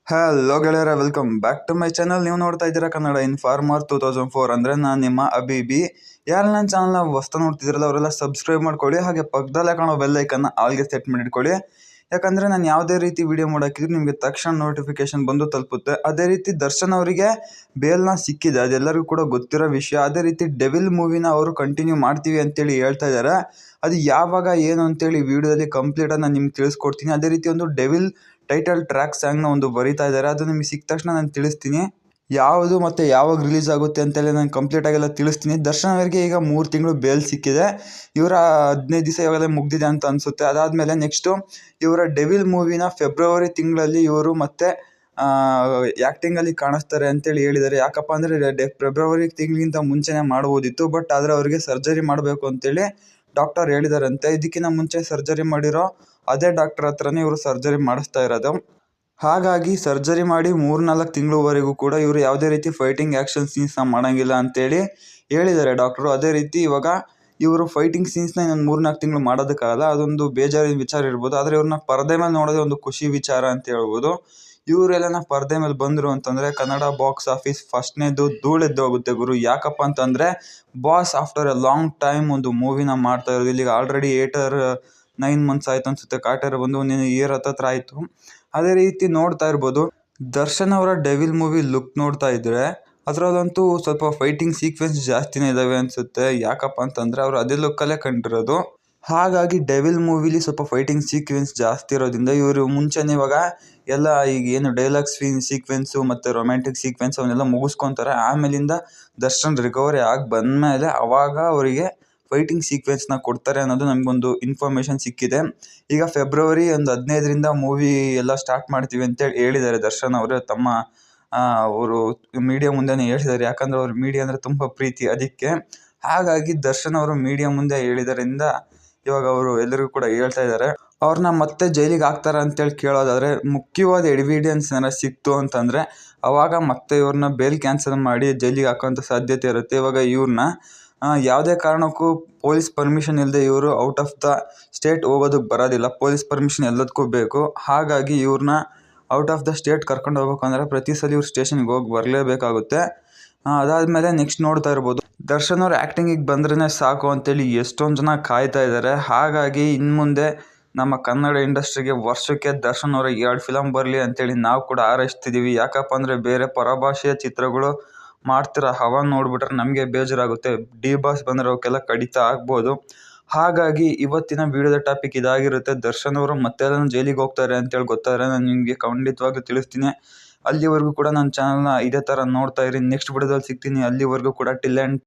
Hello ಗೆಳೆಯರ, welcome back to my channel. ನೀವು ನೋಡ್ತಾ ಇದ್ದೀರಾ ಕನ್ನಡ ಇನ್ಫಾರ್ಮರ್ 2004. ಅಂದರೆ ನಾನು ನಿಮ್ಮ ಅಬಿಬಿ. ಯಾರು ನನ್ನ ಚಾನಲ್ನ ಹೊಸ್ತಾ ನೋಡ್ತಿದ್ದೀರಲ್ಲ ಅವರೆಲ್ಲ ಸಬ್ಸ್ಕ್ರೈಬ್ ಮಾಡ್ಕೊಳ್ಳಿ. ಹಾಗೆ ಪಕ್ಕದಲ್ಲೇ ಕಾಣೋ ಬೆಲ್ಲೈಕನ್ನ ಆಲ್ಗೆ ಸೆಟ್ ಮಾಡಿಟ್ಕೊಳ್ಳಿ. ಯಾಕಂದರೆ ನಾನು ಯಾವುದೇ ರೀತಿ ವಿಡಿಯೋ ಮಾಡೋಕ್ಕಿದ್ರೆ ನಿಮಗೆ ತಕ್ಷಣ ನೋಟಿಫಿಕೇಶನ್ ಬಂದು ತಲುಪುತ್ತೆ. ಅದೇ ರೀತಿ ದರ್ಶನ್ ಅವರಿಗೆ ಬೇಲ್ನ ಸಿಕ್ಕಿದೆ, ಅದೆಲ್ಲರಿಗೂ ಕೂಡ ಗೊತ್ತಿರೋ ವಿಷಯ. ಅದೇ ರೀತಿ ಡೆವಿಲ್ ಮೂವಿನ ಅವರು ಕಂಟಿನ್ಯೂ ಮಾಡ್ತೀವಿ ಅಂತೇಳಿ ಹೇಳ್ತಾ ಇದ್ದಾರೆ. ಅದು ಯಾವಾಗ ಏನು ಅಂತೇಳಿ ವಿಡಿಯೋದಲ್ಲಿ ಕಂಪ್ಲೀಟಾಗಿ ನಾನು ನಿಮ್ಗೆ ತಿಳಿಸ್ಕೊಡ್ತೀನಿ. ಅದೇ ರೀತಿ ಒಂದು ಡೆವಿಲ್ ಟೈಟಲ್ ಟ್ರ್ಯಾಕ್ ಸಾಂಗ್ನ ಒಂದು ಬರೀತಾ ಇದ್ದಾರೆ, ಅದು ನಿಮಗೆ ಸಿಕ್ಕ ತಕ್ಷಣ ನಾನು ತಿಳಿಸ್ತೀನಿ. ಯಾವುದು ಮತ್ತು ಯಾವಾಗ ರಿಲೀಸ್ ಆಗುತ್ತೆ ಅಂತೇಳಿ ನಾನು ಕಂಪ್ಲೀಟಾಗೆಲ್ಲ ತಿಳಿಸ್ತೀನಿ. ದರ್ಶನ್ ಅವರಿಗೆ ಈಗ 3 ತಿಂಗಳು ಬೇಲ್ ಸಿಕ್ಕಿದೆ. ಇವರ 15 ದಿವಸ ಇವಾಗಲೇ ಮುಗ್ದಿದೆ ಅಂತ ಅನಿಸುತ್ತೆ. ಅದಾದಮೇಲೆ ನೆಕ್ಸ್ಟು ಇವರ ಡೆವಿಲ್ ಮೂವಿನ ಫೆಬ್ರವರಿ ತಿಂಗಳಲ್ಲಿ ಇವರು ಮತ್ತೆ ಆ್ಯಕ್ಟಿಂಗಲ್ಲಿ ಕಾಣಿಸ್ತಾರೆ ಅಂತೇಳಿ ಹೇಳಿದ್ದಾರೆ. ಯಾಕಪ್ಪ ಅಂದರೆ ಫೆಬ್ರವರಿ ತಿಂಗಳಿಗಿಂತ ಮುಂಚೆನೇ ಮಾಡ್ಬೋದಿತ್ತು, ಬಟ್ ಆದರೆ ಅವರಿಗೆ ಸರ್ಜರಿ ಮಾಡಬೇಕು ಅಂತೇಳಿ ಡಾಕ್ಟರ್ ಹೇಳಿದಾರಂತೆ. ಇದಕ್ಕಿಂತ ಮುಂಚೆ ಸರ್ಜರಿ ಮಾಡಿರೋ ಅದೇ ಡಾಕ್ಟರ್ ಹತ್ರನೇ ಇವರು ಸರ್ಜರಿ ಮಾಡಿಸ್ತಾ ಇರೋದು. ಹಾಗಾಗಿ ಸರ್ಜರಿ ಮಾಡಿ 3-4 ತಿಂಗಳವರೆಗೂ ಕೂಡ ಇವರು ಯಾವುದೇ ರೀತಿ ಫೈಟಿಂಗ್ ಆ್ಯಕ್ಷನ್ ಸೀನ್ಸ್ನ ಮಾಡೋಂಗಿಲ್ಲ ಅಂತೇಳಿ ಹೇಳಿದ್ದಾರೆ ಡಾಕ್ಟ್ರು. ಅದೇ ರೀತಿ ಇವಾಗ ಇವರು ಫೈಟಿಂಗ್ ಸೀನ್ಸ್ನ ಇನ್ನೊಂದು 3-4 ತಿಂಗಳು ಮಾಡೋದಕ್ಕಾಗಲ್ಲ. ಅದೊಂದು ಬೇಜಾರಿನ ವಿಚಾರ ಇರ್ಬೋದು, ಆದರೆ ಇವ್ರನ್ನ ಪರದೆ ಮೇಲೆ ನೋಡೋದೇ ಒಂದು ಖುಷಿ ವಿಚಾರ ಅಂತ ಹೇಳ್ಬೋದು. ಇವರೆಲ್ಲ ಪರದೆ ಮೇಲೆ ಬಂದರು ಅಂತಂದರೆ ಕನ್ನಡ ಬಾಕ್ಸ್ ಆಫೀಸ್ ಫಸ್ಟ್ನೇದು ಧೂಳೆದ್ದೋಗುತ್ತೆ ಗುರು. ಯಾಕಪ್ಪ ಅಂತಂದರೆ boss after A long time ಒಂದು ಮೂವಿನ ಮಾಡ್ತಾ ಇರೋದು. ಇಲ್ಲಿಗೆ ಆಲ್ರೆಡಿ 9 ಮಂತ್ಸ್ ಆಯಿತು ಅನಿಸುತ್ತೆ. ಕಾಟೇರ ಬಂದು ಒಂದಿನ ಇಯರ್ ಹತ್ರ ಆಯಿತು. ಅದೇ ರೀತಿ ನೋಡ್ತಾ ಇರ್ಬೋದು, ದರ್ಶನ್ ಅವರ ಡೆವಿಲ್ ಮೂವಿ ಲುಕ್ ನೋಡ್ತಾ ಇದ್ದರೆ ಅದರಲ್ಲಂತೂ ಸ್ವಲ್ಪ ಫೈಟಿಂಗ್ ಸೀಕ್ವೆನ್ಸ್ ಜಾಸ್ತಿನೇ ಇದ್ದಾವೆ ಅನಿಸುತ್ತೆ. ಯಾಕಪ್ಪ ಅಂತಂದರೆ ಅವರು ಅದೇ ಲುಕ್ಕಲ್ಲೇ ಕಂಡಿರೋದು. ಹಾಗಾಗಿ ಡೆವಿಲ್ ಮೂವಿಲಿ ಸ್ವಲ್ಪ ಫೈಟಿಂಗ್ ಸೀಕ್ವೆನ್ಸ್ ಜಾಸ್ತಿ ಇರೋದ್ರಿಂದ ಇವರು ಮುಂಚೆನೇ ಇವಾಗ ಎಲ್ಲ ಈಗ ಏನು ಡೈಲಾಗ್ಸ್ ಸೀಕ್ವೆನ್ಸು ಮತ್ತು ರೊಮ್ಯಾಂಟಿಕ್ ಸೀಕ್ವೆನ್ಸ್ ಅವನ್ನೆಲ್ಲ ಮುಗಿಸ್ಕೊತಾರೆ. ಆಮೇಲಿಂದ ದರ್ಶನ್ ರಿಕವರಿ ಆಗಿ ಬಂದಮೇಲೆ ಅವಾಗ ಅವರಿಗೆ ಫೈಟಿಂಗ್ ಸೀಕ್ವೆನ್ಸ್ನ ಕೊಡ್ತಾರೆ ಅನ್ನೋದು ನಮಗೊಂದು ಇನ್ಫಾರ್ಮೇಷನ್ ಸಿಕ್ಕಿದೆ. ಈಗ ಫೆಬ್ರವರಿ ಒಂದು 15ರಿಂದ ಮೂವಿ ಎಲ್ಲ ಸ್ಟಾರ್ಟ್ ಮಾಡ್ತೀವಿ ಅಂತೇಳಿ ಹೇಳಿದ್ದಾರೆ ದರ್ಶನ್ ಅವರು. ಅವರು ಮೀಡಿಯಾ ಮುಂದೆನೇ ಹೇಳಿದ್ದಾರೆ. ಯಾಕಂದರೆ ಅವ್ರು ಮೀಡಿಯಾ ಅಂದರೆ ತುಂಬ ಪ್ರೀತಿ ಅದಕ್ಕೆ. ಹಾಗಾಗಿ ದರ್ಶನ್ ಅವರು ಮೀಡಿಯಾ ಮುಂದೆ ಹೇಳಿದ್ದರಿಂದ ಇವಾಗ ಅವರು ಎಲ್ಲರಿಗೂ ಕೂಡ ಹೇಳ್ತಾ ಇದ್ದಾರೆ. ಅವ್ರನ್ನ ಮತ್ತೆ ಜೈಲಿಗೆ ಹಾಕ್ತಾರೆ ಅಂತೇಳಿ ಕೇಳೋದಾದರೆ ಮುಖ್ಯವಾದ ಎವಿಡೆನ್ಸ್ ಏನಾರ ಸಿಕ್ತು ಅಂತಂದರೆ ಅವಾಗ ಮತ್ತೆ ಇವ್ರನ್ನ ಬೇಲ್ ಕ್ಯಾನ್ಸಲ್ ಮಾಡಿ ಜೈಲಿಗೆ ಹಾಕೋಂಥ ಸಾಧ್ಯತೆ ಇರುತ್ತೆ. ಇವಾಗ ಇವ್ರನ್ನ ಯಾವುದೇ ಕಾರಣಕ್ಕೂ ಪೊಲೀಸ್ ಪರ್ಮಿಷನ್ ಇಲ್ಲದೆ ಇವರು ಔಟ್ ಆಫ್ ದ ಸ್ಟೇಟ್ ಹೋಗೋದಕ್ಕೆ ಬರೋದಿಲ್ಲ. ಪೊಲೀಸ್ ಪರ್ಮಿಷನ್ ಎಲ್ಲದಕ್ಕೂ ಬೇಕು. ಹಾಗಾಗಿ ಇವ್ರನ್ನ ಔಟ್ ಆಫ್ ದ ಸ್ಟೇಟ್ ಕರ್ಕೊಂಡು ಹೋಗ್ಬೇಕು ಅಂದರೆ ಪ್ರತಿ ಸಲ ಇವ್ರು ಸ್ಟೇಷನ್ಗೆ ಹೋಗಿ ಬರಲೇಬೇಕಾಗುತ್ತೆ. ಅದಾದಮೇಲೆ ನೆಕ್ಸ್ಟ್ ನೋಡ್ತಾ ಇರ್ಬೋದು, ದರ್ಶನ್ ಅವ್ರು ಆ್ಯಕ್ಟಿಂಗಿಗೆ ಬಂದ್ರೇ ಸಾಕು ಅಂತೇಳಿ ಎಷ್ಟೊಂದು ಜನ ಕಾಯ್ತಾ ಇದ್ದಾರೆ. ಹಾಗಾಗಿ ಇನ್ನು ಮುಂದೆ ನಮ್ಮ ಕನ್ನಡ ಇಂಡಸ್ಟ್ರಿಗೆ ವರ್ಷಕ್ಕೆ ದರ್ಶನ್ ಅವರ 2 ಫಿಲಮ್ ಬರಲಿ ಅಂತೇಳಿ ನಾವು ಕೂಡ ಹಾರೈಸ್ತಿದ್ದೀವಿ. ಯಾಕಪ್ಪ ಅಂದರೆ ಬೇರೆ ಪರಭಾಷೆಯ ಚಿತ್ರಗಳು ಮಾಡ್ತಿರೋ ಹವಾ ನೋಡಿಬಿಟ್ರೆ ನಮಗೆ ಬೇಜಾರಾಗುತ್ತೆ. ಡಿ ಬಾಸ್ ಬಂದರೆ ಅವಕ್ಕೆಲ್ಲ ಕಡಿತ ಆಗ್ಬೋದು. ಹಾಗಾಗಿ ಇವತ್ತಿನ ವಿಡಿಯೋದ ಟಾಪಿಕ್ ಇದಾಗಿರುತ್ತೆ. ದರ್ಶನ್ ಅವರು ಮತ್ತೆ ಜೈಲಿಗೆ ಹೋಗ್ತಾರೆ ಅಂತೇಳಿ ಗೊತ್ತಾದರೆ ನಾನು ನಿಮಗೆ ಖಂಡಿತವಾಗ್ಲೂ ತಿಳಿಸ್ತೀನಿ. ಅಲ್ಲಿವರೆಗೂ ಕೂಡ ನನ್ನ ಚಾನಲ್ನ ಇದೇ ಥರ ನೋಡ್ತಾ ಇರಿ. ನೆಕ್ಸ್ಟ್ ವಿಡಿಯೋದಲ್ಲಿ ಸಿಗ್ತೀನಿ. ಅಲ್ಲಿವರೆಗೂ ಕೂಡ ಟಿಲ್ ಆ್ಯಂಡ್